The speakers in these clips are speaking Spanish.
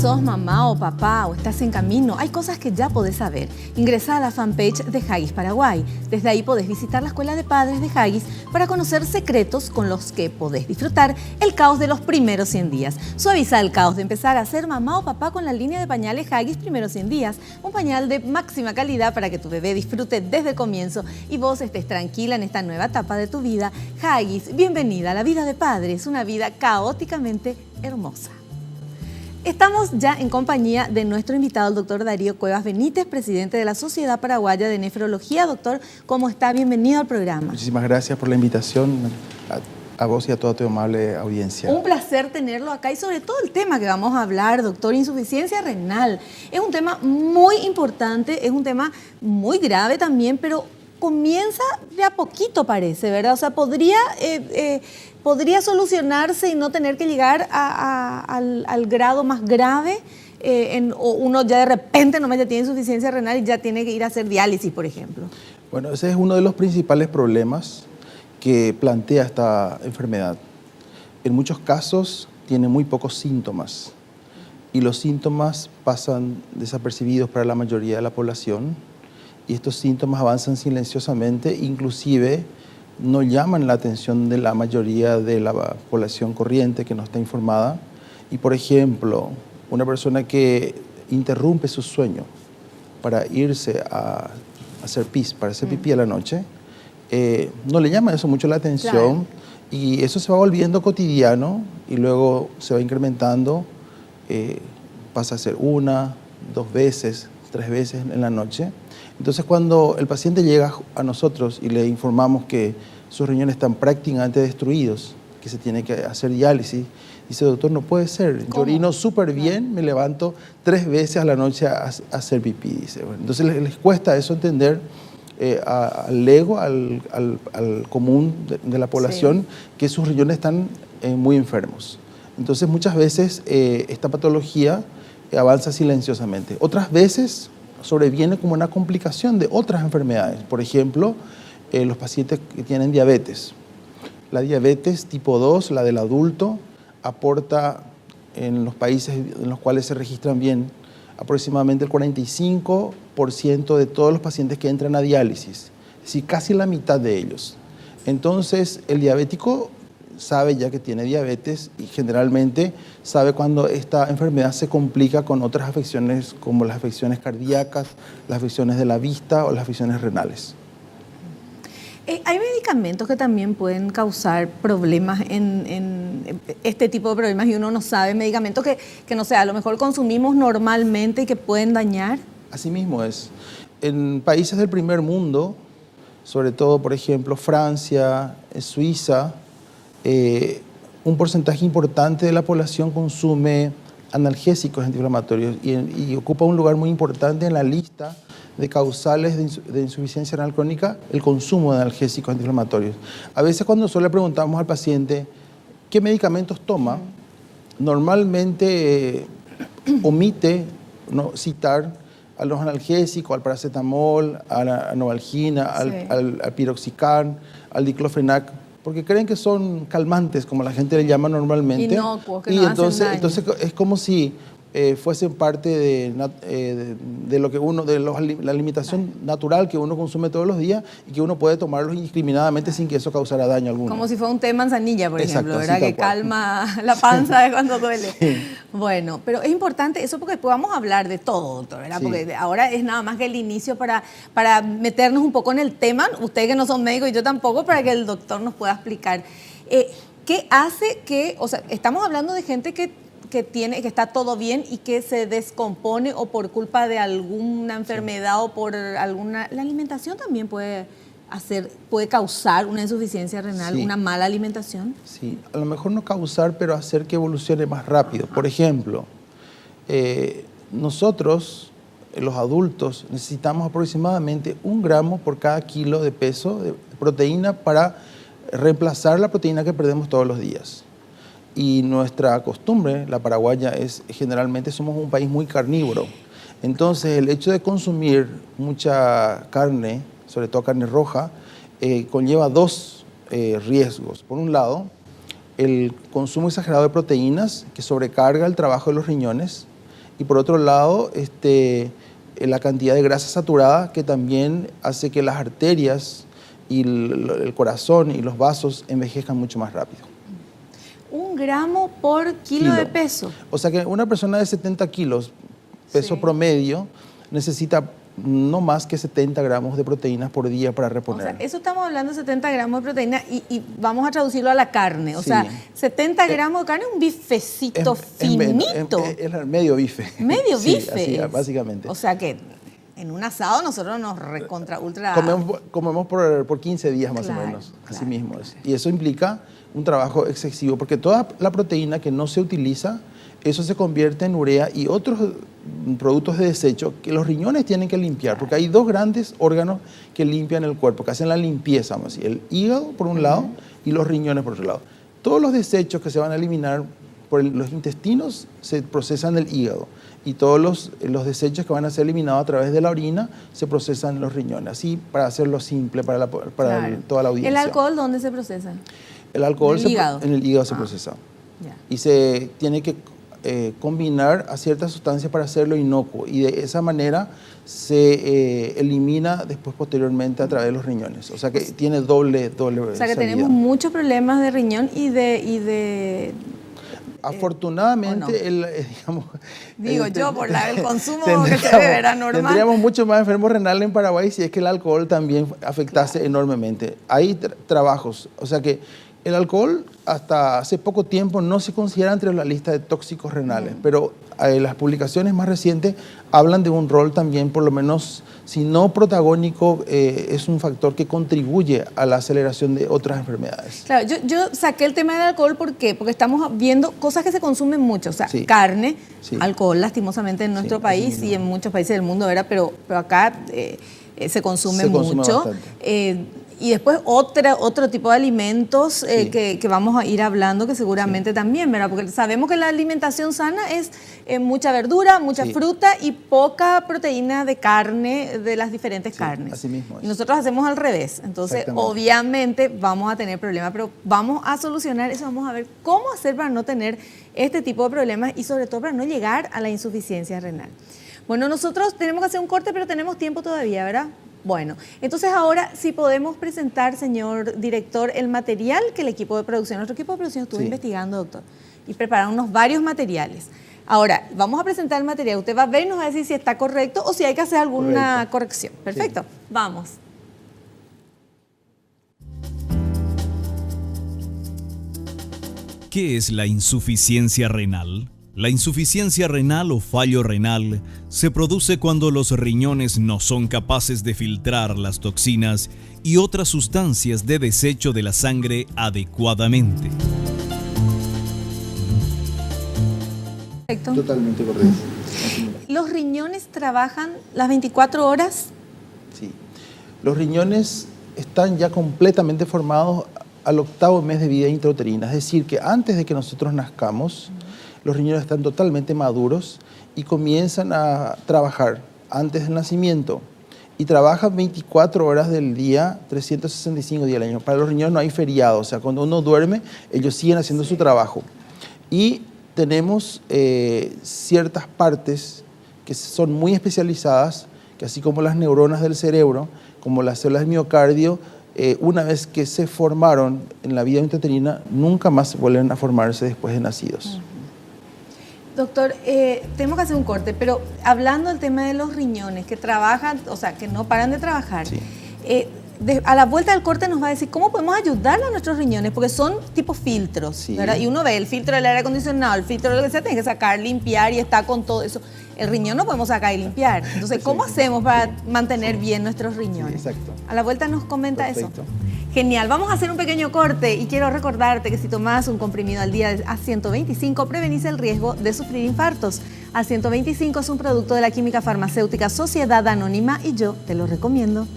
sos mamá o papá o estás en camino, hay cosas que ya podés saber. Ingresá a la fanpage de Haggis Paraguay. Desde ahí podés visitar la Escuela de Padres de Haggis para conocer secretos con los que podés disfrutar el caos de los primeros 100 días. Suaviza el caos de empezar a ser mamá o papá con la línea de pañales Haggis Primeros 100 días. Un pañal de máxima calidad para que tu bebé disfrute desde el comienzo y vos estés tranquila en esta nueva etapa de tu vida. Haggis, bienvenida a la vida de padres, una vida caóticamente hermosa. Estamos ya en compañía de nuestro invitado, el doctor Darío Cuevas Benítez, presidente de la Sociedad Paraguaya de Nefrología. Doctor, ¿cómo está? Bienvenido al programa. Muchísimas gracias por la invitación a vos y a toda tu amable audiencia. Un placer tenerlo acá y sobre todo el tema que vamos a hablar, doctor, insuficiencia renal. Es un tema muy importante, es un tema muy grave también, pero comienza de a poquito, parece, ¿verdad? O sea, podría solucionarse y no tener que llegar al grado más grave, o uno ya de repente nomás ya tiene insuficiencia renal y ya tiene que ir a hacer diálisis, por ejemplo. Bueno, ese es uno de los principales problemas que plantea esta enfermedad. En muchos casos tiene muy pocos síntomas y los síntomas pasan desapercibidos para la mayoría de la población y estos síntomas avanzan silenciosamente, inclusive no llaman la atención de la mayoría de la población corriente que no está informada. Y, por ejemplo, una persona que interrumpe su sueño para irse a hacer pis, para hacer pipí a la noche, no le llama eso mucho la atención, claro. Y eso se va volviendo cotidiano y luego se va incrementando, pasa a ser 1, 2 veces, 3 veces en la noche. Entonces, cuando el paciente llega a nosotros y le informamos que sus riñones están prácticamente destruidos, que se tiene que hacer diálisis, dice, doctor, no puede ser. Yo orino súper bien, me levanto 3 veces a la noche a hacer pipí, dice. Bueno, entonces les cuesta eso entender al ego, al común de la población, sí, que sus riñones están muy enfermos. Entonces, muchas veces esta patología avanza silenciosamente. Otras veces sobreviene como una complicación de otras enfermedades. Por ejemplo, los pacientes que tienen diabetes. La diabetes tipo 2, la del adulto, aporta en los países en los cuales se registran bien aproximadamente el 45% de todos los pacientes que entran a diálisis, es decir, casi la mitad de ellos. Entonces, el diabético sabe ya que tiene diabetes y generalmente sabe cuando esta enfermedad se complica con otras afecciones como las afecciones cardíacas, las afecciones de la vista o las afecciones renales. Hay medicamentos que también pueden causar problemas en este tipo de problemas y uno no sabe, medicamentos que no sé, a lo mejor consumimos normalmente y que pueden dañar. Así mismo es. En países del primer mundo, sobre todo, por ejemplo, Francia, Suiza, un porcentaje importante de la población consume analgésicos antiinflamatorios y ocupa un lugar muy importante en la lista de causales de insuficiencia renal crónica, el consumo de analgésicos antiinflamatorios. A veces cuando nosotros le preguntamos al paciente qué medicamentos toma, normalmente omite citar a los analgésicos, al paracetamol, a la novalgina, sí, al piroxicam, al diclofenac, porque creen que son calmantes, como la gente le llama normalmente. Inocuos, que no hacen daño. Entonces es como si fuesen parte de lo que la alimentación natural que uno consume todos los días y que uno puede tomarlos indiscriminadamente sin que eso causara daño alguno. Como si fuera un té de manzanilla, por ejemplo, ¿verdad? Que calma la panza de cuando duele. Sí. Bueno, pero es importante eso porque después vamos a hablar de todo, doctor, ¿verdad? Sí. Porque ahora es nada más que el inicio para meternos un poco en el tema, ustedes que no son médicos y yo tampoco, para que el doctor nos pueda explicar. ¿Qué hace que, o sea, estamos hablando de gente que está todo bien y que se descompone o por culpa de alguna enfermedad, sí, o por alguna... La alimentación también puede causar una insuficiencia renal, sí, una mala alimentación. Sí, a lo mejor no causar, pero hacer que evolucione más rápido. Por ejemplo, nosotros, los adultos, necesitamos aproximadamente 1 gramo por cada kilo de peso de proteína para reemplazar la proteína que perdemos todos los días. Y nuestra costumbre, la paraguaya, es generalmente somos un país muy carnívoro. Entonces, el hecho de consumir mucha carne, sobre todo carne roja, conlleva 2 riesgos. Por un lado, el consumo exagerado de proteínas, que sobrecarga el trabajo de los riñones, Y por otro lado, la cantidad de grasa saturada que también hace que las arterias y el corazón y los vasos envejezcan mucho más rápido. 1 gramo por kilo de peso. O sea que una persona de 70 kilos, peso promedio, necesita no más que 70 gramos de proteínas por día para reponer. O sea, eso estamos hablando de 70 gramos de proteína y vamos a traducirlo a la carne. O sea, 70 gramos de carne, un bifecito finito. Es medio bife. Medio bife. Así, básicamente. O sea que en un asado nosotros nos recontra ultra... Comemos por 15 días más o menos, así mismo es. Y eso implica un trabajo excesivo, porque toda la proteína que no se utiliza, eso se convierte en urea y otros productos de desecho que los riñones tienen que limpiar, porque hay 2 grandes órganos que limpian el cuerpo, que hacen la limpieza, vamos a decir, el hígado por un lado y los riñones por otro lado. Todos los desechos que se van a eliminar por los intestinos se procesan en el hígado y todos los desechos que van a ser eliminados a través de la orina se procesan en los riñones, así para hacerlo simple para toda la audiencia. ¿El alcohol dónde se procesa? El alcohol en el hígado se procesa. Ya. Y se tiene que combinar a ciertas sustancias para hacerlo inocuo y de esa manera se elimina después posteriormente a través de los riñones. O sea que tiene doble O sea que salida. tenemos muchos problemas de riñón y de afortunadamente, yo por el consumo que se bebe era normal. Tendríamos muchos más enfermos renales en Paraguay si es que el alcohol también afectase enormemente. Hay trabajos, o sea que el alcohol hasta hace poco tiempo no se considera entre la lista de tóxicos renales, pero las publicaciones más recientes hablan de un rol también, por lo menos, si no protagónico, es un factor que contribuye a la aceleración de otras enfermedades. Claro, yo saqué el tema del alcohol, ¿por qué? Porque estamos viendo cosas que se consumen mucho, o sea, carne, alcohol, lastimosamente en nuestro país y en muchos países del mundo, ¿verdad? Pero acá se consume mucho. Y después otro tipo de alimentos que vamos a ir hablando, que seguramente también, ¿verdad? Porque sabemos que la alimentación sana es mucha verdura, mucha fruta y poca proteína de carne, de las diferentes carnes. Así mismo es. Y nosotros hacemos al revés. Entonces, obviamente, vamos a tener problemas, pero vamos a solucionar eso. Vamos a ver cómo hacer para no tener este tipo de problemas y sobre todo para no llegar a la insuficiencia renal. Bueno, nosotros tenemos que hacer un corte, pero tenemos tiempo todavía, ¿verdad? Bueno, entonces ahora sí podemos presentar, señor director, el material que el equipo de producción, nuestro equipo de producción estuvo investigando, doctor, y prepararon unos varios materiales. Ahora, vamos a presentar el material, usted va a ver y nos va a decir si está correcto o si hay que hacer alguna corrección. Perfecto, vamos. ¿Qué es la insuficiencia renal? La insuficiencia renal o fallo renal se produce cuando los riñones no son capaces de filtrar las toxinas y otras sustancias de desecho de la sangre adecuadamente. Correcto. Totalmente correcto. ¿Los riñones trabajan las 24 horas? Sí. Los riñones están ya completamente formados al 8º mes de vida intrauterina, es decir, que antes de que nosotros nazcamos, los riñones están totalmente maduros y comienzan a trabajar antes del nacimiento. Y trabajan 24 horas del día, 365 días al año. Para los riñones no hay feriado, o sea, cuando uno duerme, ellos siguen haciendo su trabajo. Y tenemos ciertas partes que son muy especializadas, que así como las neuronas del cerebro, como las células del miocardio, una vez que se formaron en la vida intrauterina, nunca más vuelven a formarse después de nacidos. Doctor, tenemos que hacer un corte, pero hablando del tema de los riñones que trabajan, o sea, que no paran de trabajar, a la vuelta del corte nos va a decir cómo podemos ayudar a nuestros riñones, porque son tipo filtros, ¿verdad? Y uno ve el filtro del aire acondicionado, el filtro de lo que sea, tiene que sacar, limpiar y está con todo eso. El riñón no podemos sacar y limpiar. Entonces, ¿cómo hacemos para mantener bien nuestros riñones? Exacto. A la vuelta nos comenta eso. Genial, vamos a hacer un pequeño corte y quiero recordarte que si tomas un comprimido al día de A125 prevenís el riesgo de sufrir infartos. A125 es un producto de la química farmacéutica Sociedad Anónima y yo te lo recomiendo.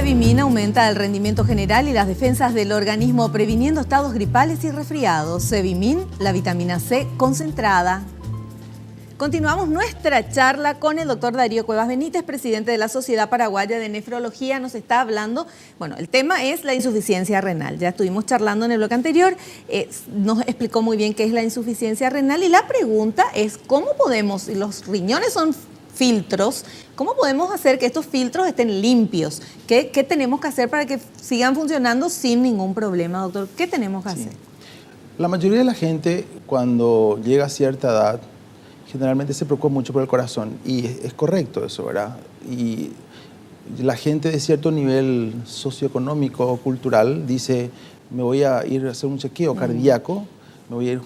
Sevimin aumenta el rendimiento general y las defensas del organismo previniendo estados gripales y resfriados. Sevimin, la vitamina C concentrada. Continuamos nuestra charla con el doctor Darío Cuevas Benítez, presidente de la Sociedad Paraguaya de Nefrología. Nos está hablando, bueno, el tema es la insuficiencia renal. Ya estuvimos charlando en el bloque anterior, nos explicó muy bien qué es la insuficiencia renal y la pregunta es cómo podemos, si los riñones son filtros, ¿cómo podemos hacer que estos filtros estén limpios? ¿Qué tenemos que hacer para que sigan funcionando sin ningún problema, doctor? ¿Qué tenemos que hacer? La mayoría de la gente cuando llega a cierta edad generalmente se preocupa mucho por el corazón y es correcto eso, ¿verdad? Y la gente de cierto nivel socioeconómico o cultural dice, me voy a ir a hacer un chequeo cardíaco, me voy a ir,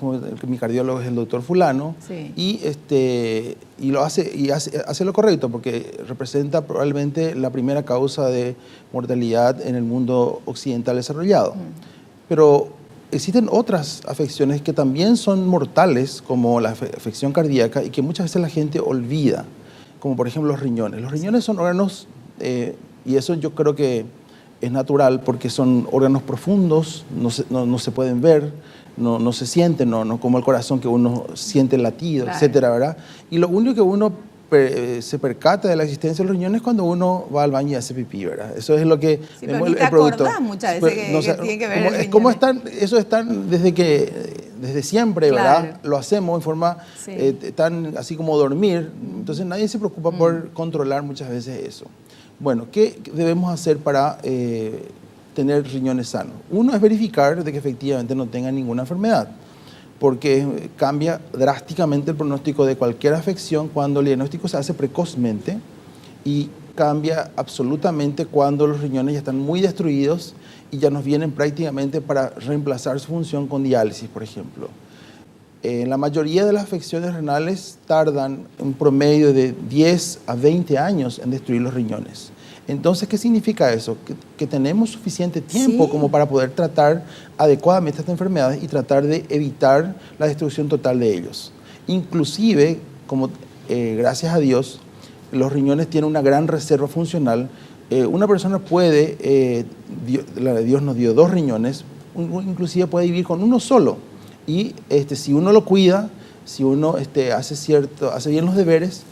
mi cardiólogo es el doctor fulano, sí. y lo hace lo correcto porque representa probablemente la primera causa de mortalidad en el mundo occidental desarrollado. Pero existen otras afecciones que también son mortales, como la afección cardíaca, y que muchas veces la gente olvida, como por ejemplo los riñones. Los riñones son órganos, y eso yo creo que es natural, porque son órganos profundos, no se pueden ver, no se sienten, no como el corazón que uno siente el latido, claro, etcétera, ¿verdad? Y lo único que uno se percata de la existencia de los riñones cuando uno va al baño y hace pipí, ¿verdad? Eso es lo que sí, pero ni te acordás muchas veces que tiene que ver es como eso están desde siempre, claro, ¿verdad? Lo hacemos en forma tan así como dormir, entonces nadie se preocupa por controlar muchas veces eso. Bueno, ¿qué debemos hacer para tener riñones sanos? Uno es verificar de que efectivamente no tengan ninguna enfermedad, porque cambia drásticamente el pronóstico de cualquier afección cuando el diagnóstico se hace precozmente y cambia absolutamente cuando los riñones ya están muy destruidos y ya nos vienen prácticamente para reemplazar su función con diálisis, por ejemplo. La mayoría de las afecciones renales tardan un promedio de 10 a 20 años en destruir los riñones. Entonces, ¿qué significa eso? Que tenemos suficiente tiempo como para poder tratar adecuadamente estas enfermedades y tratar de evitar la destrucción total de ellos. Inclusive, como gracias a Dios, los riñones tienen una gran reserva funcional. Una persona puede, Dios nos dio 2 riñones, inclusive puede vivir con uno solo. Y si uno lo cuida, si uno hace bien los deberes,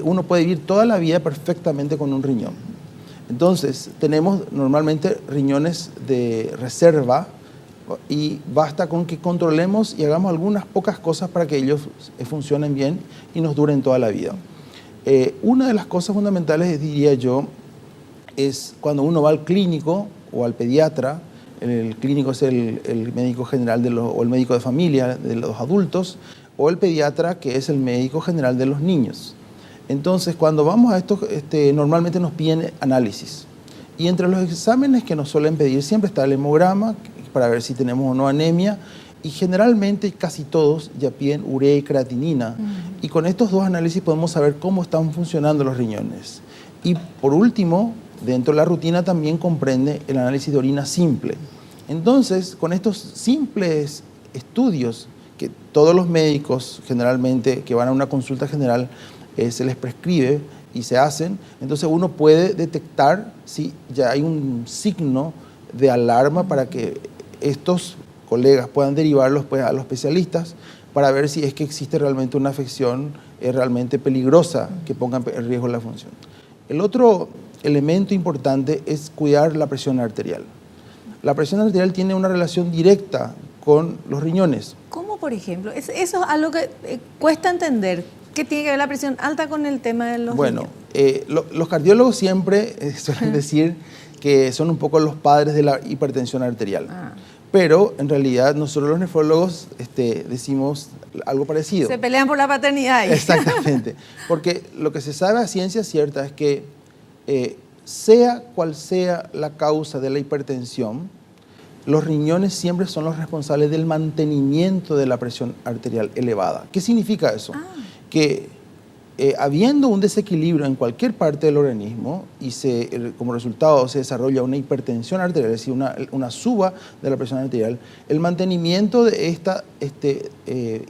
uno puede vivir toda la vida perfectamente con un riñón. Entonces, tenemos normalmente riñones de reserva y basta con que controlemos y hagamos algunas pocas cosas para que ellos funcionen bien y nos duren toda la vida. Una de las cosas fundamentales, diría yo, es cuando uno va al clínico o al pediatra. El clínico es el médico general o el médico de familia de los adultos, o el pediatra, que es el médico general de los niños. Entonces, cuando vamos a esto, normalmente nos piden análisis. Y entre los exámenes que nos suelen pedir siempre está el hemograma, para ver si tenemos o no anemia, y generalmente casi todos ya piden urea y creatinina. Y con estos 2 análisis podemos saber cómo están funcionando los riñones. Y por último, dentro de la rutina también comprende el análisis de orina simple. Entonces, con estos simples estudios que todos los médicos generalmente que van a una consulta general se les prescribe y se hacen, entonces uno puede detectar si ya hay un signo de alarma para que estos colegas puedan derivarlos pues, a los especialistas para ver si es que existe realmente una afección realmente peligrosa que ponga en riesgo la función. El otro elemento importante es cuidar la presión arterial. La presión arterial tiene una relación directa con los riñones. ¿Cómo, por ejemplo? Eso es algo que cuesta entender. ¿Qué tiene que ver la presión alta con el tema de los riñones? Los cardiólogos siempre suelen decir que son un poco los padres de la hipertensión arterial. Pero en realidad nosotros los nefrólogos decimos algo parecido. Se pelean por la paternidad ahí. Exactamente. Porque lo que se sabe a ciencia cierta es que sea cual sea la causa de la hipertensión, los riñones siempre son los responsables del mantenimiento de la presión arterial elevada. ¿Qué significa eso? Que habiendo un desequilibrio en cualquier parte del organismo y como resultado se desarrolla una hipertensión arterial, es decir, una suba de la presión arterial, el mantenimiento de esta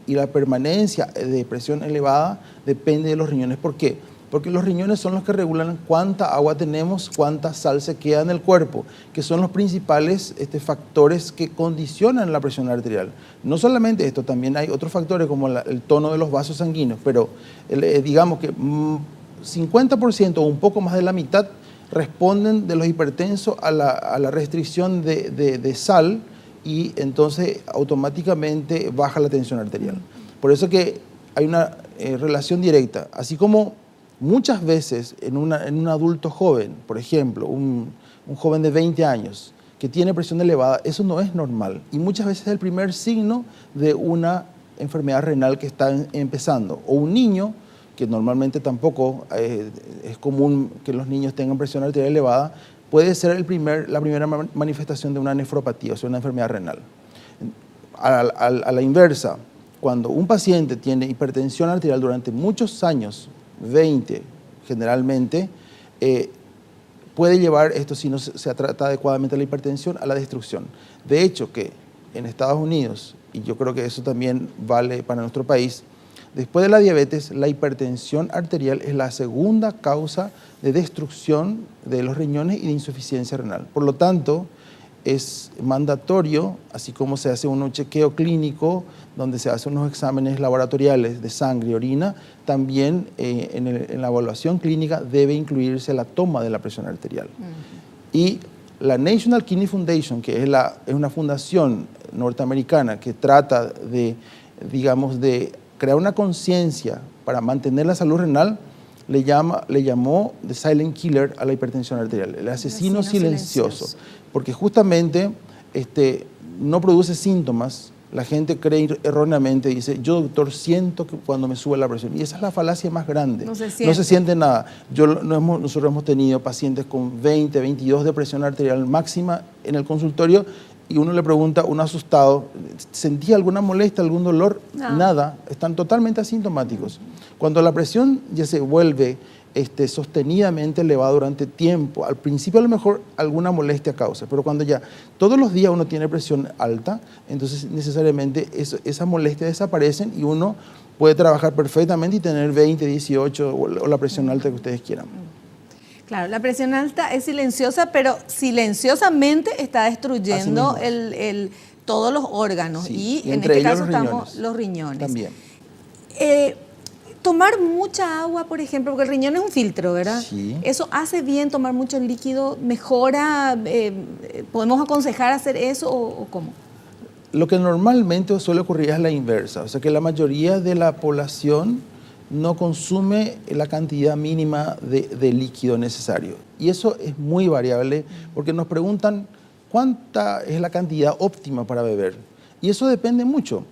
y la permanencia de presión elevada depende de los riñones. ¿Por qué? porque los riñones son los que regulan cuánta agua tenemos, cuánta sal se queda en el cuerpo, que son los principales factores que condicionan la presión arterial. No solamente esto, también hay otros factores como el tono de los vasos sanguíneos, pero digamos que 50% o un poco más de la mitad responden de los hipertensos a la restricción de sal, y entonces automáticamente baja la tensión arterial. Por eso que hay una relación directa, así como muchas veces en un adulto joven, por ejemplo, un joven de 20 años que tiene presión elevada, eso no es normal, y muchas veces es el primer signo de una enfermedad renal que está empezando, o un niño, que normalmente tampoco es común que los niños tengan presión arterial elevada, puede ser la primera manifestación de una nefropatía, o sea, una enfermedad renal. A la inversa, cuando un paciente tiene hipertensión arterial durante muchos años, 20 generalmente, puede llevar esto, si no se trata adecuadamente la hipertensión, a la destrucción. De hecho, que en Estados Unidos, y yo creo que eso también vale para nuestro país, después de la diabetes, la hipertensión arterial es la segunda causa de destrucción de los riñones y de insuficiencia renal. Por lo tanto, es mandatorio, así como se hace un chequeo clínico, donde se hacen unos exámenes laboratoriales de sangre y orina, también en la evaluación clínica debe incluirse la toma de la presión arterial. Y la National Kidney Foundation, que es una fundación norteamericana que trata de, digamos, de crear una conciencia para mantener la salud renal, le llamó The Silent Killer a la hipertensión arterial, el asesino silencioso, porque justamente no produce síntomas. La gente cree erróneamente, dice, yo doctor siento que cuando me sube la presión, y esa es la falacia más grande. No se siente nada. Nosotros hemos tenido pacientes con 20, 22 de presión arterial máxima en el consultorio, y uno le pregunta, uno asustado, ¿sentía alguna molestia, algún dolor? No. Nada, están totalmente asintomáticos. Cuando la presión ya se vuelve sostenidamente elevada durante tiempo, al principio a lo mejor alguna molestia causa, pero cuando ya todos los días uno tiene presión alta, entonces necesariamente esas molestias desaparecen y uno puede trabajar perfectamente y tener 20, 18 o la presión alta que ustedes quieran. Claro, la presión alta es silenciosa, pero silenciosamente está destruyendo todos los órganos, sí, y en este caso estamos los riñones. También. Tomar mucha agua, por ejemplo, porque el riñón es un filtro, ¿verdad? Sí. ¿Eso hace bien tomar mucho líquido? ¿Mejora? ¿Podemos aconsejar hacer eso o cómo? Lo que normalmente suele ocurrir es la inversa, o sea que la mayoría de la población no consume la cantidad mínima de líquido necesario. Y eso es muy variable porque nos preguntan cuánta es la cantidad óptima para beber. Y eso depende mucho.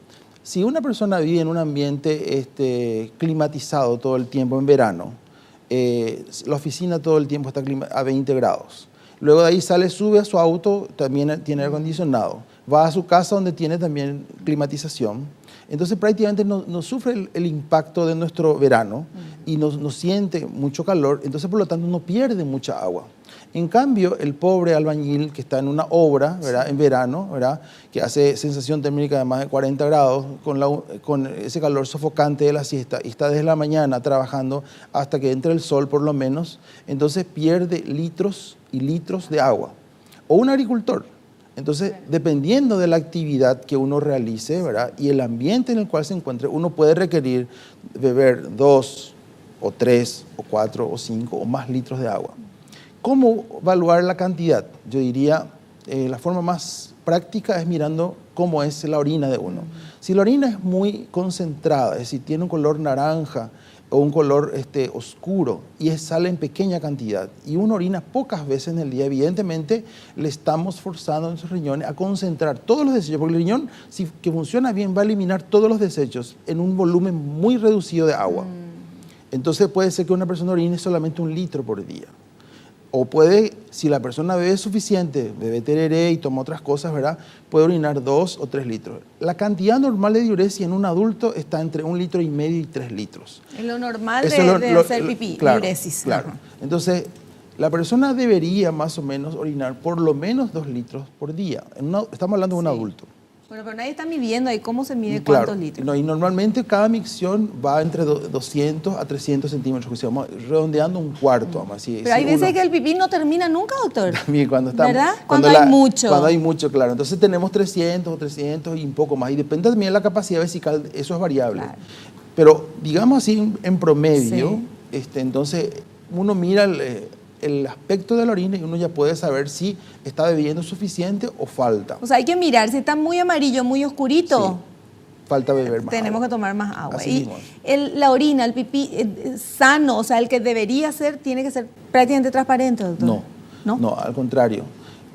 Si una persona vive en un ambiente climatizado todo el tiempo en verano, la oficina todo el tiempo está a 20 grados. Luego de ahí sube a su auto, también tiene aire acondicionado. Va a su casa donde tiene también climatización. Entonces prácticamente no sufre el impacto de nuestro verano y no siente mucho calor, entonces por lo tanto no pierde mucha agua. En cambio, el pobre albañil que está en una obra, ¿verdad?, en verano, ¿verdad?, que hace sensación térmica de más de 40 grados, con ese calor sofocante de la siesta, y está desde la mañana trabajando hasta que entre el sol por lo menos, entonces pierde litros y litros de agua. O un agricultor. Entonces, dependiendo de la actividad que uno realice, ¿verdad?, y el ambiente en el cual se encuentre, uno puede requerir beber 2 o 3 o 4 o 5 o más litros de agua. ¿Cómo evaluar la cantidad? Yo diría, la forma más práctica es mirando cómo es la orina de uno. Si la orina es muy concentrada, es decir, tiene un color naranja o un color oscuro y sale en pequeña cantidad y uno orina pocas veces en el día, evidentemente le estamos forzando a nuestros riñones a concentrar todos los desechos, porque el riñón, si que funciona bien, va a eliminar todos los desechos en un volumen muy reducido de agua. Entonces puede ser que una persona orine solamente 1 litro por día. O puede, si la persona bebe suficiente, bebe tereré y toma otras cosas, ¿verdad?, puede orinar 2 o 3 litros. La cantidad normal de diuresis en un adulto está entre 1,5 litros y 3 litros. Es lo normal de hacer pipí, claro, diuresis. Claro. Entonces, la persona debería más o menos orinar por lo menos 2 litros por día. Estamos hablando de un adulto. Bueno, pero nadie está midiendo ahí cómo se mide Y claro, cuántos litros. no, y normalmente cada micción va entre 200 a 300 centímetros, o sea, vamos redondeando un cuarto. Vamos, así, Pero hay veces que el pipí no termina nunca, doctor. También cuando está, ¿verdad? Cuando hay mucho. Cuando hay mucho, claro. Entonces tenemos 300 o 300 y un poco más. Y depende también de la capacidad vesical, eso es variable. Claro. Pero digamos así, en promedio, Sí. Entonces uno mira el aspecto de la orina y uno ya puede saber si está bebiendo suficiente o falta. O sea, hay que mirar si está muy amarillo, muy oscurito. Sí, falta beber más Tenemos agua. que tomar más agua. Así Y mismo. la orina, el pipí sano, o sea, el que debería ser, tiene que ser prácticamente transparente, doctor. No, al contrario.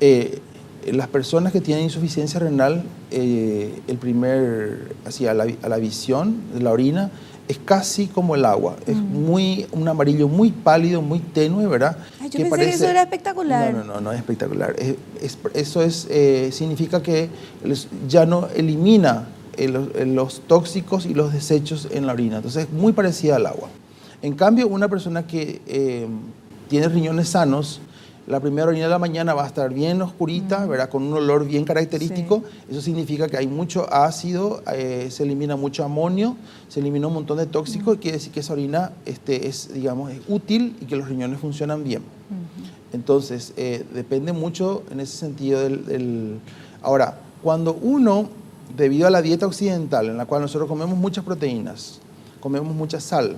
Las personas que tienen insuficiencia renal, a la visión de la orina es casi como el agua. Es un amarillo muy pálido, muy tenue, ¿verdad? Ay, yo pensé que eso era espectacular. No es espectacular. Significa que ya no elimina los tóxicos y los desechos en la orina. Entonces es muy parecida al agua. En cambio, una persona que tiene riñones sanos, la primera orina de la mañana va a estar bien oscurita, ¿verdad? Con un olor bien característico. Sí. Eso significa que hay mucho ácido, se elimina mucho amonio, se elimina un montón de tóxicos, y quiere decir que esa orina es útil y que los riñones funcionan bien. Entonces, depende mucho en ese sentido Ahora, cuando uno, debido a la dieta occidental, en la cual nosotros comemos muchas proteínas, comemos mucha sal,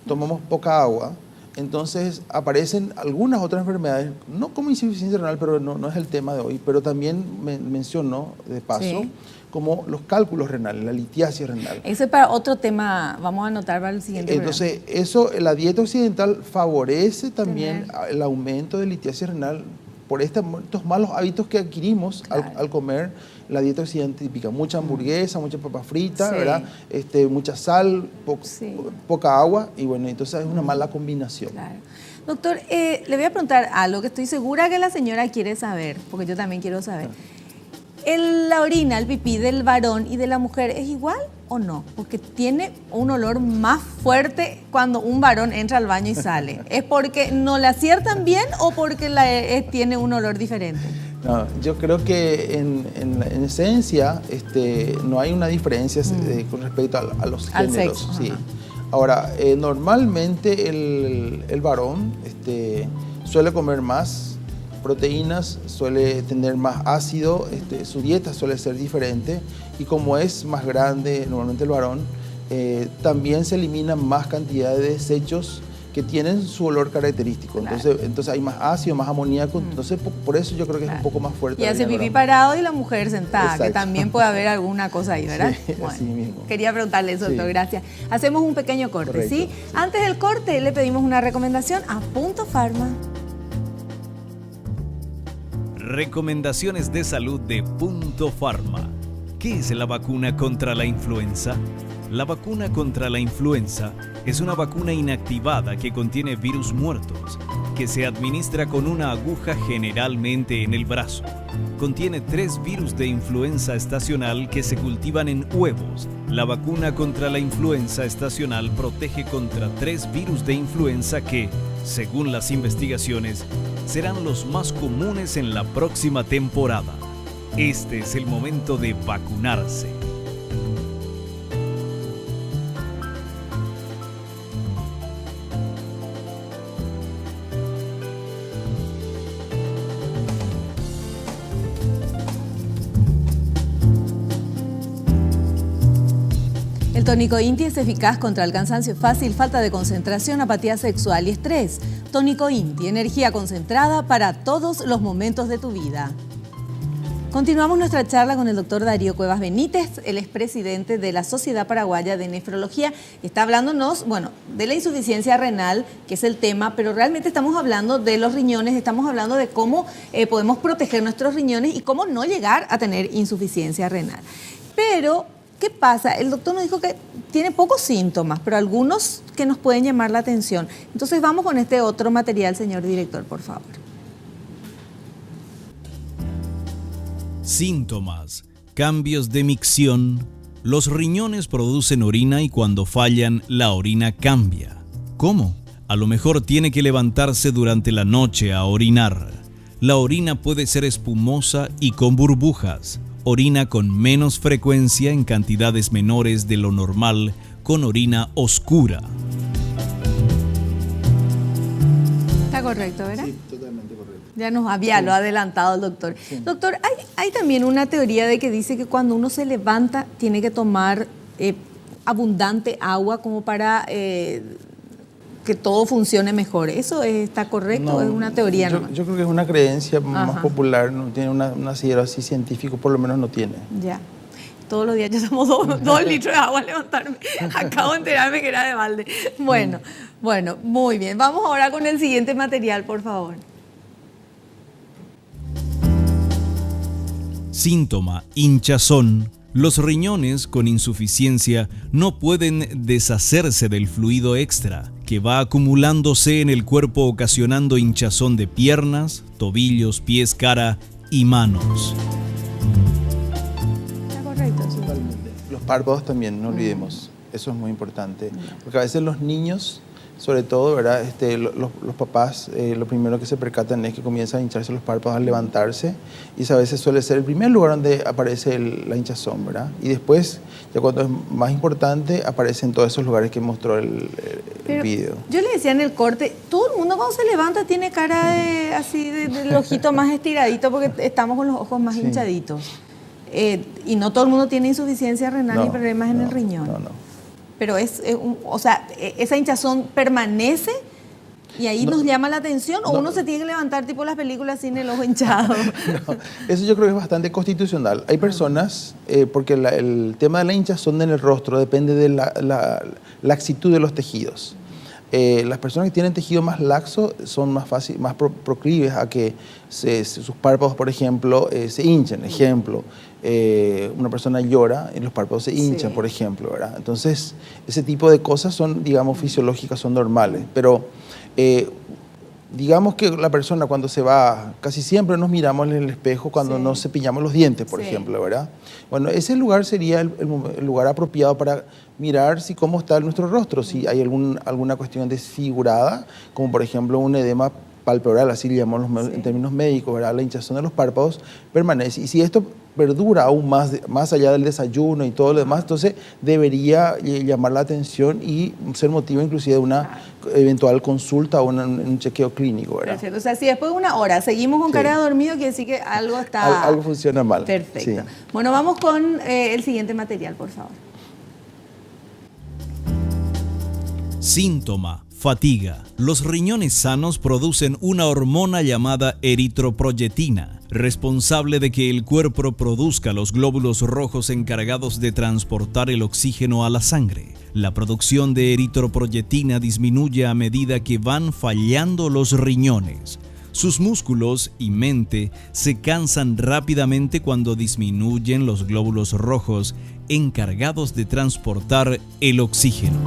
tomamos poca agua, entonces aparecen algunas otras enfermedades, no como insuficiencia renal, pero no es el tema de hoy, pero también mencionó de paso, sí, como los cálculos renales, la litiasis renal. Ese es para otro tema, vamos a anotar para el siguiente Entonces, la dieta occidental favorece también el aumento de litiasis renal por estos malos hábitos que adquirimos, claro, al comer la dieta occidental típica. Mucha hamburguesa, mucha papa frita, sí, ¿verdad? Mucha sal, poca agua, y bueno, entonces es una mala combinación. Claro. Doctor, le voy a preguntar algo que estoy segura que la señora quiere saber, porque yo también quiero saber. ¿La orina, el pipí del varón y de la mujer es igual o no? Porque tiene un olor más fuerte cuando un varón entra al baño y sale. ¿Es porque no la aciertan bien o porque tiene un olor diferente? No, yo creo que en esencia no hay una diferencia con respecto a los géneros. Al sexo. Sí. Ahora, normalmente el varón suele comer más proteínas, suele tener más ácido, su dieta suele ser diferente, y como es más grande normalmente el varón, también se eliminan más cantidad de desechos que tienen su olor característico. Claro. Entonces hay más ácido, más amoníaco, entonces por eso yo creo que es un poco más fuerte. Y hace pipí parado y la mujer sentada. Exacto. Que también puede haber alguna cosa ahí, ¿verdad? Sí, bueno, así mismo. Quería preguntarle eso, doctor, gracias. Hacemos un pequeño corte, correcto, ¿sí? Antes del corte le pedimos una recomendación a Punto Pharma. Recomendaciones de salud de Punto Pharma. ¿Qué es la vacuna contra la influenza? La vacuna contra la influenza es una vacuna inactivada que contiene virus muertos, que se administra con una aguja generalmente en el brazo. Contiene 3 virus de influenza estacional que se cultivan en huevos. La vacuna contra la influenza estacional protege contra 3 virus de influenza que, según las investigaciones, serán los más comunes en la próxima temporada. Este es el momento de vacunarse. El tónico Inti es eficaz contra el cansancio fácil, falta de concentración, apatía sexual y estrés. Tónico Inti, energía concentrada para todos los momentos de tu vida. Continuamos nuestra charla con el doctor Darío Cuevas Benítez, él es presidente de la Sociedad Paraguaya de Nefrología. Está hablándonos, de la insuficiencia renal, que es el tema, pero realmente estamos hablando de los riñones, estamos hablando de cómo podemos proteger nuestros riñones y cómo no llegar a tener insuficiencia renal. Pero, ¿qué pasa? El doctor nos dijo que tiene pocos síntomas, pero algunos que nos pueden llamar la atención. Entonces vamos con este otro material, señor director, por favor. Síntomas: cambios de micción. Los riñones producen orina y cuando fallan, la orina cambia. ¿Cómo? A lo mejor tiene que levantarse durante la noche a orinar. La orina puede ser espumosa y con burbujas, orina con menos frecuencia en cantidades menores de lo normal, con orina oscura. Está correcto, ¿verdad? Sí, totalmente correcto. Ya nos había lo ha adelantado el doctor. Sí. Doctor, hay también una teoría de que dice que cuando uno se levanta tiene que tomar abundante agua como para que todo funcione mejor. ¿Eso está correcto o es una teoría nomás? Yo creo que es una creencia más Ajá. popular, no tiene un asidero así científico, por lo menos no tiene. Ya. Todos los días yo tomo 2 litros de agua al levantarme. Acabo de enterarme que era de balde. Bueno, muy bien. Vamos ahora con el siguiente material, por favor. Síntoma: hinchazón. Los riñones con insuficiencia no pueden deshacerse del fluido extra, que va acumulándose en el cuerpo ocasionando hinchazón de piernas, tobillos, pies, cara y manos. Está correcto, sí. Totalmente. Los párpados también, no olvidemos. Eso es muy importante. Porque a veces los niños, sobre todo, ¿verdad? Los papás, lo primero que se percatan es que comienzan a hincharse los párpados al levantarse, y ese a veces suele ser el primer lugar donde aparece la hinchazón, ¿verdad? Y después, ya cuando es más importante, aparecen todos esos lugares que mostró el video. Yo le decía en el corte, todo el mundo cuando se levanta tiene cara de así, del ojito más estiradito, porque estamos con los ojos más Sí. hinchaditos. Y no todo el mundo tiene insuficiencia renal ni problemas en el riñón. No. Pero o sea, esa hinchazón permanece y ahí nos llama la atención, o uno se tiene que levantar tipo las películas sin el ojo hinchado. No, eso yo creo que es bastante constitucional. Hay personas, porque el tema de la hinchazón en el rostro depende de la laxitud de los tejidos. Las personas que tienen tejido más laxo son más proclives a que sus párpados, por ejemplo, se hinchen. Ejemplo, una persona llora y los párpados se hinchan, Sí. por ejemplo, ¿verdad? Entonces, ese tipo de cosas son, digamos, fisiológicas, son normales. Pero digamos que la persona cuando se va, casi siempre nos miramos en el espejo cuando Sí. nos cepillamos los dientes, por Sí. ejemplo, ¿verdad? Bueno, ese lugar sería el lugar apropiado para mirar cómo está nuestro rostro, si hay alguna cuestión desfigurada, como por ejemplo un edema palpebral, así le llamamos en términos médicos, ¿verdad? La hinchazón de los párpados permanece. Y si esto perdura aún más allá del desayuno y todo lo demás, entonces debería llamar la atención y ser motivo inclusive de una eventual consulta o un chequeo clínico, ¿verdad? Perfecto. O sea, si después de una hora seguimos con Sí. cara de dormido, quiere decir que algo está... Algo funciona mal. Perfecto. Sí. Bueno, vamos con el siguiente material, por favor. Síntoma: fatiga. Los riñones sanos producen una hormona llamada eritroproyetina, responsable de que el cuerpo produzca los glóbulos rojos encargados de transportar el oxígeno a la sangre. La producción de eritroproyetina disminuye a medida que van fallando los riñones. Sus músculos y mente se cansan rápidamente cuando disminuyen los glóbulos rojos encargados de transportar el oxígeno.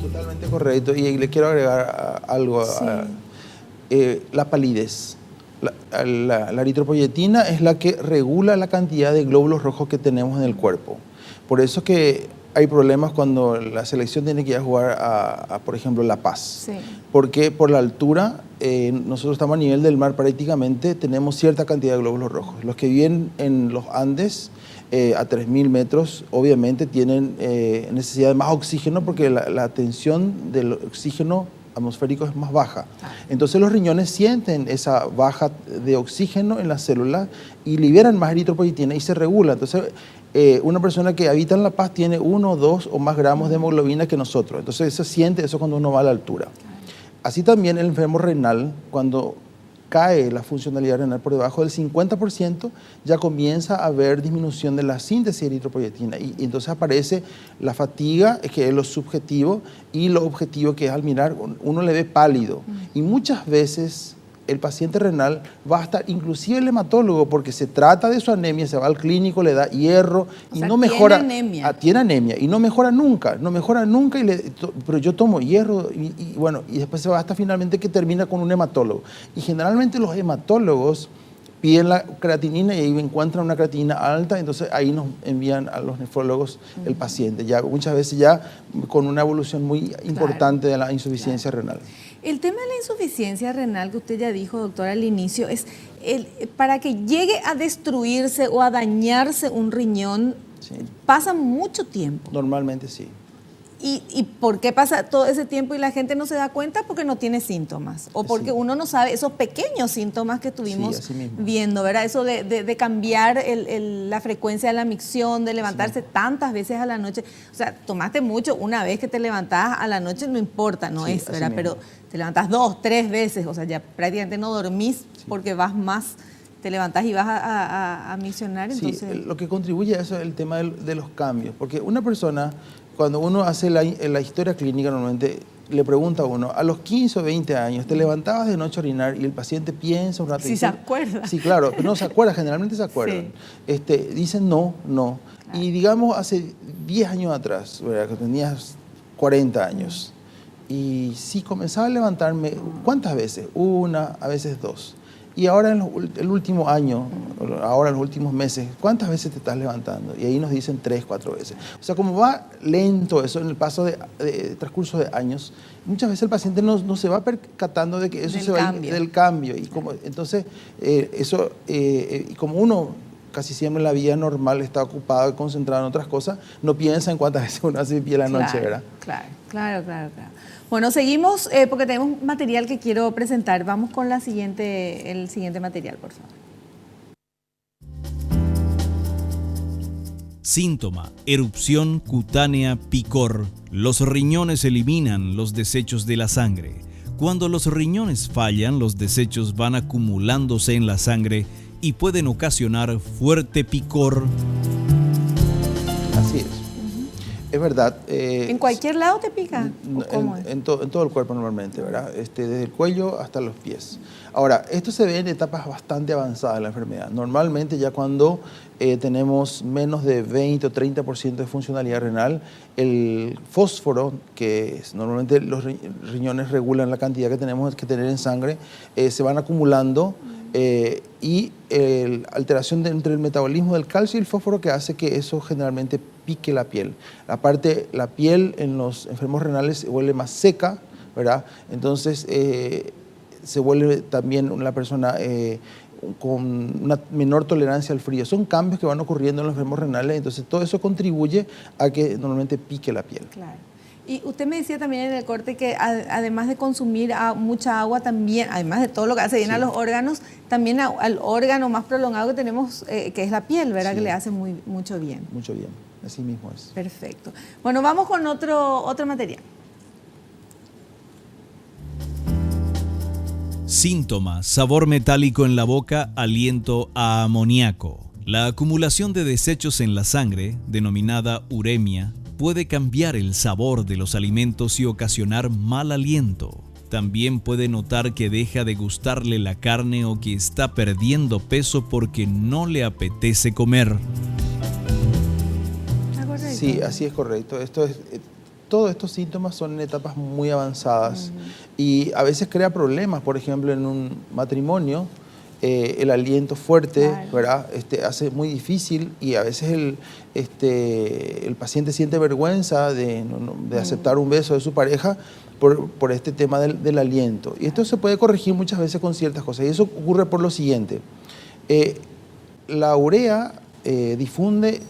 Totalmente correcto. Y le quiero agregar algo. La palidez. La eritropoyetina es la que regula la cantidad de glóbulos rojos que tenemos en el cuerpo. Por eso que hay problemas cuando la selección tiene que ir a jugar por ejemplo, La Paz. Sí. Porque por la altura, nosotros estamos a nivel del mar prácticamente, tenemos cierta cantidad de glóbulos rojos. Los que viven en los Andes, a 3.000 metros, obviamente tienen necesidad de más oxígeno porque la tensión del oxígeno atmosférico es más baja. Entonces los riñones sienten esa baja de oxígeno en las células y liberan más eritropoyetina y se regula. Entonces una persona que habita en La Paz tiene 1, 2 o más gramos de hemoglobina que nosotros. Entonces se siente eso cuando uno va a la altura. Así también el enfermo renal, cuando cae la funcionalidad renal por debajo del 50%, ya comienza a haber disminución de la síntesis de eritropoyetina y entonces aparece la fatiga, que es lo subjetivo, y lo objetivo, que es al mirar, uno le ve pálido. Y muchas veces el paciente renal va a estar, inclusive el hematólogo, porque se trata de su anemia, se va al clínico, le da hierro y no mejora. Tiene anemia. Tiene anemia y no mejora nunca, pero yo tomo hierro y bueno, y después se va hasta finalmente que termina con un hematólogo. Y generalmente los hematólogos piden la creatinina y ahí encuentran una creatinina alta, entonces ahí nos envían a los nefrólogos el paciente, ya muchas veces ya con una evolución muy importante de la insuficiencia renal. El tema de la insuficiencia renal que usted ya dijo, doctor, al inicio, es para que llegue a destruirse o a dañarse un riñón, Sí. pasa mucho tiempo. Normalmente sí. ¿Y por qué pasa todo ese tiempo y la gente no se da cuenta? Porque no tiene síntomas. O porque Sí. uno no sabe esos pequeños síntomas que estuvimos así mismo. viendo, ¿verdad? Eso de cambiar la frecuencia de la micción, de levantarse tantas veces a la noche. O sea, tomaste mucho, una vez que te levantás a la noche no importa, no Sí, es, así ¿verdad? mismo. Pero te levantás 2, 3 veces, o sea, ya prácticamente no dormís porque vas más, te levantás y vas a miccionar, entonces... Sí, lo que contribuye a eso es el tema de los cambios, porque una persona, cuando uno hace la historia clínica, normalmente le pregunta a uno, a los 15 o 20 años, ¿te levantabas de noche a orinar? Y el paciente piensa un rato. Sí, se acuerda. Sí, claro, pero no se acuerda, generalmente se acuerdan. Sí. Dicen no. Claro. Y digamos, hace 10 años atrás, ¿verdad? Que tenías 40 años, y sí comenzaba a levantarme, ¿cuántas veces? Una, a veces 2. Y ahora en el último año, ahora en los últimos meses, ¿cuántas veces te estás levantando? Y ahí nos dicen 3, 4 veces. O sea, como va lento eso en el paso de transcurso de años, muchas veces el paciente no se va percatando de que eso se va a ir del cambio. Y como, entonces, y como uno casi siempre en la vida normal está ocupado y concentrado en otras cosas, no piensa en cuántas veces uno hace pipí a la noche, ¿verdad? Claro. Bueno, seguimos porque tenemos material que quiero presentar. Vamos con el siguiente material, por favor. Síntoma: erupción cutánea, picor. Los riñones eliminan los desechos de la sangre. Cuando los riñones fallan, los desechos van acumulándose en la sangre y pueden ocasionar fuerte picor. Así es. Es verdad. ¿En cualquier lado te pica? En todo el cuerpo normalmente, ¿verdad? Desde el cuello hasta los pies. Ahora, esto se ve en etapas bastante avanzadas de la enfermedad. Normalmente ya cuando tenemos menos de 20 o 30% de funcionalidad renal, el fósforo, que normalmente los riñones regulan la cantidad que tenemos que tener en sangre, se van acumulando. Y alteración entre el metabolismo del calcio y el fósforo que hace que eso generalmente pique la piel. Aparte, la piel en los enfermos renales se vuelve más seca, ¿verdad? Entonces se vuelve también una persona con una menor tolerancia al frío. Son cambios que van ocurriendo en los enfermos renales, entonces todo eso contribuye a que normalmente pique la piel. Claro. Y usted me decía también en el corte que además de consumir mucha agua también, además de todo lo que hace bien a los órganos, también al órgano más prolongado que tenemos, que es la piel, ¿verdad? Sí. Que le hace mucho bien. Mucho bien, así mismo es. Perfecto. Bueno, vamos con otro material. Síntomas: sabor metálico en la boca, aliento a amoníaco. La acumulación de desechos en la sangre, denominada uremia, puede cambiar el sabor de los alimentos y ocasionar mal aliento. También puede notar que deja de gustarle la carne o que está perdiendo peso porque no le apetece comer. Sí, así es correcto. Todos estos síntomas son en etapas muy avanzadas y a veces crea problemas. Por ejemplo, en un matrimonio, el aliento fuerte, claro, ¿verdad? Hace muy difícil y a veces el paciente siente vergüenza de aceptar un beso de su pareja por este tema del aliento. Y esto se puede corregir muchas veces con ciertas cosas. Y eso ocurre por lo siguiente. La urea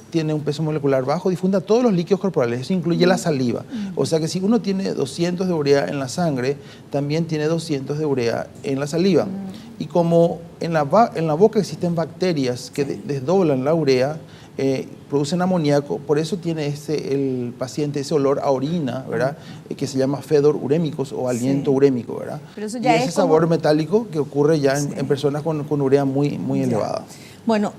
tiene un peso molecular bajo, difunde a todos los líquidos corporales, eso incluye la saliva. O sea que si uno tiene 200 de urea en la sangre, también tiene 200 de urea en la saliva. Y como en la boca existen bacterias que desdoblan la urea, producen amoníaco, por eso tiene el paciente ese olor a orina, ¿verdad? Que se llama fedor urémicos o aliento urémico, ¿verdad? Pero eso ya y ese sabor metálico que ocurre ya en personas con urea muy elevada. Bueno,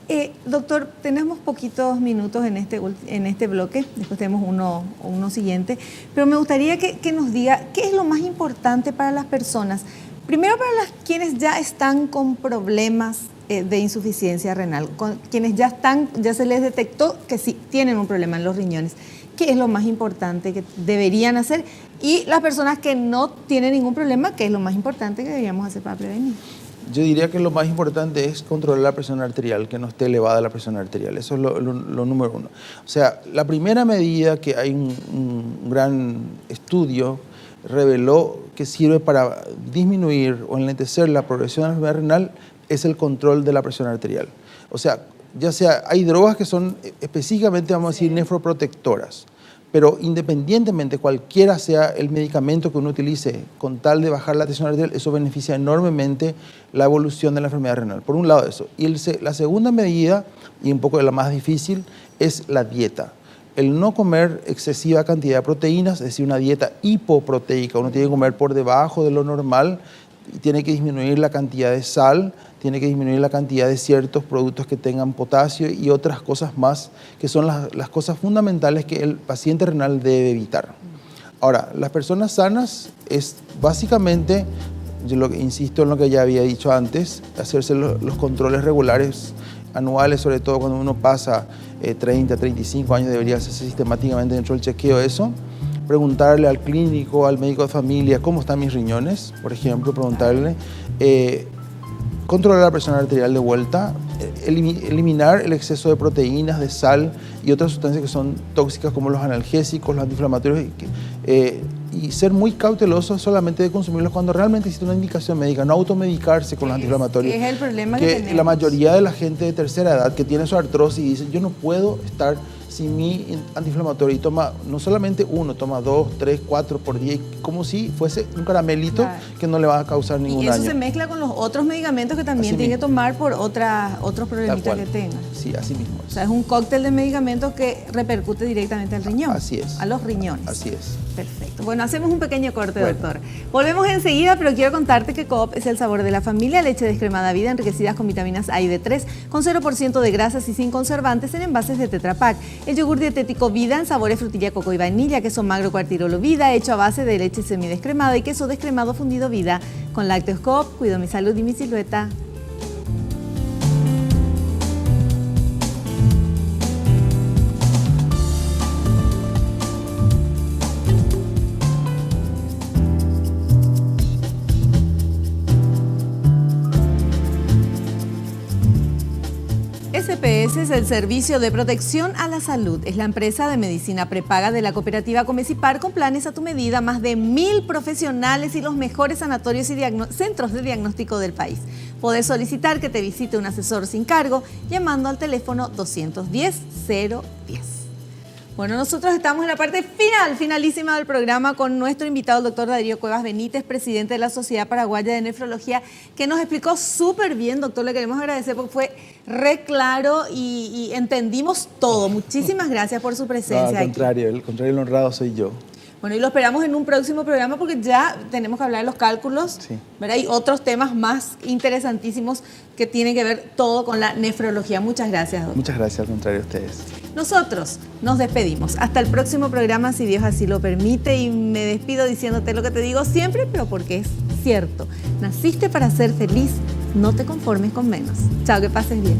doctor, tenemos poquitos minutos en este bloque, después tenemos uno siguiente, pero me gustaría que nos diga qué es lo más importante para las personas. Primero, para quienes ya están con problemas de insuficiencia renal, quienes ya se les detectó que sí tienen un problema en los riñones. ¿Qué es lo más importante que deberían hacer? Y las personas que no tienen ningún problema, ¿qué es lo más importante que deberíamos hacer para prevenir? Yo diría que lo más importante es controlar la presión arterial, que no esté elevada la presión arterial. Eso es lo número uno. O sea, la primera medida que hay un gran estudio reveló que sirve para disminuir o enlentecer la progresión de la enfermedad renal es el control de la presión arterial. O sea, ya sea, hay drogas que son específicamente, vamos a decir, nefroprotectoras, pero independientemente cualquiera sea el medicamento que uno utilice con tal de bajar la tensión arterial, eso beneficia enormemente la evolución de la enfermedad renal. Por un lado eso. Y la segunda medida, y un poco la más difícil, es la dieta. El no comer excesiva cantidad de proteínas, es decir, una dieta hipoproteica. Uno tiene que comer por debajo de lo normal, tiene que disminuir la cantidad de sal, tiene que disminuir la cantidad de ciertos productos que tengan potasio y otras cosas más, que son las cosas fundamentales que el paciente renal debe evitar. Ahora, las personas sanas es básicamente, yo insisto en lo que ya había dicho antes, hacerse los controles regulares anuales, sobre todo cuando uno pasa 30, 35 años, debería hacerse sistemáticamente dentro del chequeo eso. Preguntarle al clínico, al médico de familia, ¿cómo están mis riñones? Por ejemplo, preguntarle. Controlar la presión arterial de vuelta, eliminar el exceso de proteínas, de sal y otras sustancias que son tóxicas como los analgésicos, los antiinflamatorios, y ser muy cautelosos solamente de consumirlos cuando realmente existe una indicación médica, no automedicarse con los antiinflamatorios. Es el problema que tenemos. La mayoría de la gente de tercera edad que tiene su artrosis dice, yo no puedo estar sin mi antiinflamatorio, y toma no solamente uno, toma 2, 3, 4 por día, como si fuese un caramelito, claro, que no le va a causar ningún daño. Y eso se mezcla con los otros medicamentos que también tiene que tomar por otros problemitas que tenga. Sí, así mismo es. O sea, es un cóctel de medicamentos que repercute directamente al riñón. Así es. A los riñones. Así es. Perfecto. Bueno, hacemos un pequeño corte, doctor. Volvemos enseguida, pero quiero contarte que Coop es el sabor de la familia. Leche descremada Vida, enriquecidas con vitaminas A y D3, con 0% de grasas y sin conservantes en envases de Tetra Pak. El yogur dietético Vida en sabores frutilla, coco y vainilla, queso magro cuartirolo Vida, hecho a base de leche semidescremada y queso descremado fundido Vida. Con lácteos Coop, cuido mi salud y mi silueta. SPS es el Servicio de Protección a la Salud. Es la empresa de medicina prepaga de la cooperativa Comecipar con planes a tu medida, más de 1000 profesionales y los mejores sanatorios y centros de diagnóstico del país. Podés solicitar que te visite un asesor sin cargo llamando al teléfono 210-010. Bueno, nosotros estamos en la parte finalísima del programa con nuestro invitado, el doctor Darío Cuevas Benítez, presidente de la Sociedad Paraguaya de Nefrología, que nos explicó súper bien, doctor. Le queremos agradecer porque fue re claro y entendimos todo. Muchísimas gracias por su presencia. No, al contrario, el honrado soy yo. Bueno, y lo esperamos en un próximo programa porque ya tenemos que hablar de los cálculos, sí, ¿verdad? Y otros temas más interesantísimos que tienen que ver todo con la nefrología. Muchas gracias, doctor. Muchas gracias, al contrario, a ustedes. Nosotros nos despedimos. Hasta el próximo programa, si Dios así lo permite. Y me despido diciéndote lo que te digo siempre, pero porque es cierto. Naciste para ser feliz, no te conformes con menos. Chao, que pases bien.